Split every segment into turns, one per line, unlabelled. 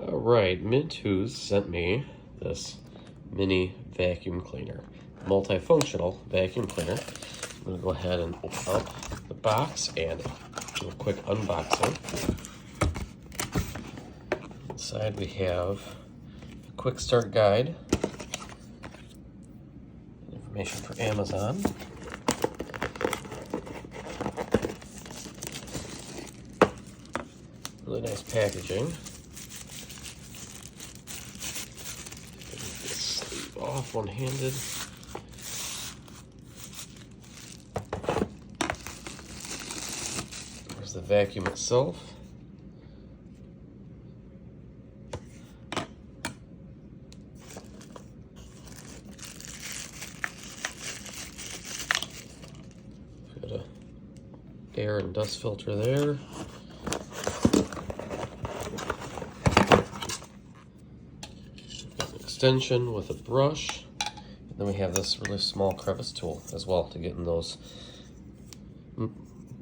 Alright, MintHouz sent me this mini vacuum cleaner, multifunctional vacuum cleaner. I'm going to go ahead and open up the box and do a quick unboxing. Inside we have a quick start guide, information for Amazon. Really nice packaging. Off one-handed. There's the vacuum itself. Got a air and dust filter there. Extension with a brush, and then we have this really small crevice tool as well to get in those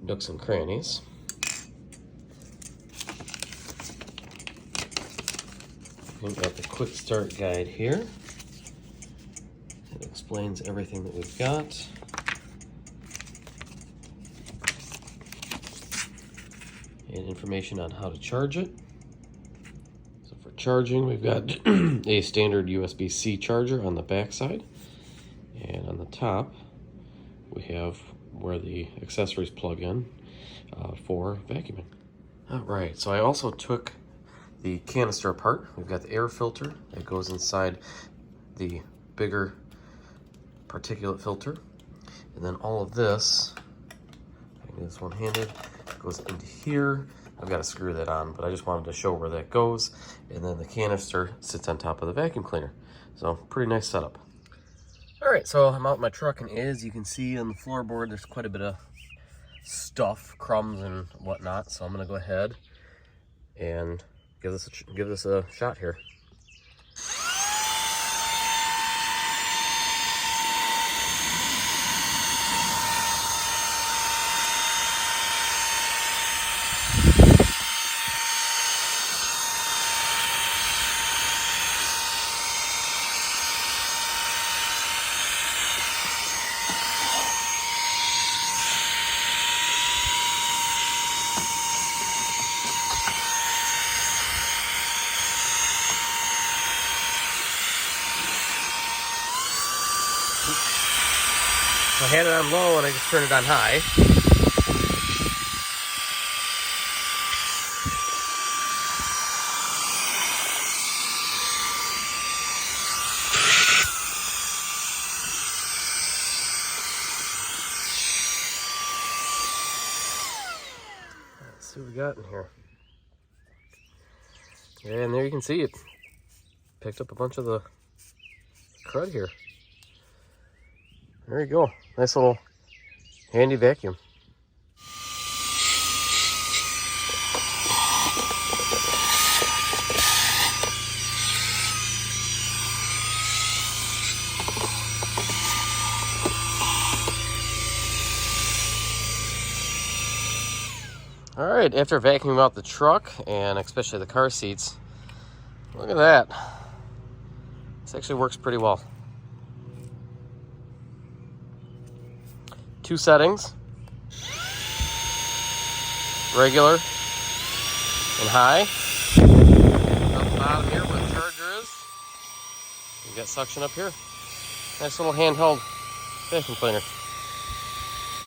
nooks and crannies. We've got the quick start guide here. It explains everything that we've got. And information on how to charge it. Charging, we've got a standard USB-C charger on the back side, and on the top we have where the accessories plug in for vacuuming. All right, so I also took the canister apart. We've got the air filter that goes inside the bigger particulate filter, and then all of this, I can do this one-handed, goes into here. I've got to screw that on, but I just wanted to show where that goes. And then the canister sits on top of the vacuum cleaner. So pretty nice setup. All right, so I'm out in my truck, and as you can see on the floorboard, there's quite a bit of stuff, crumbs and whatnot. So I'm gonna go ahead and give this a shot here. I had it on low and I just turned it on high. Let's see what we got in here. And there you can see it. Picked up a bunch of the crud here. There you go. Nice little handy vacuum. All right, after vacuuming out the truck and especially the car seats, look at that. This actually works pretty well. 2 settings, regular and high. On the bottom here where the charger is, you got suction up here. Nice little handheld vacuum cleaner.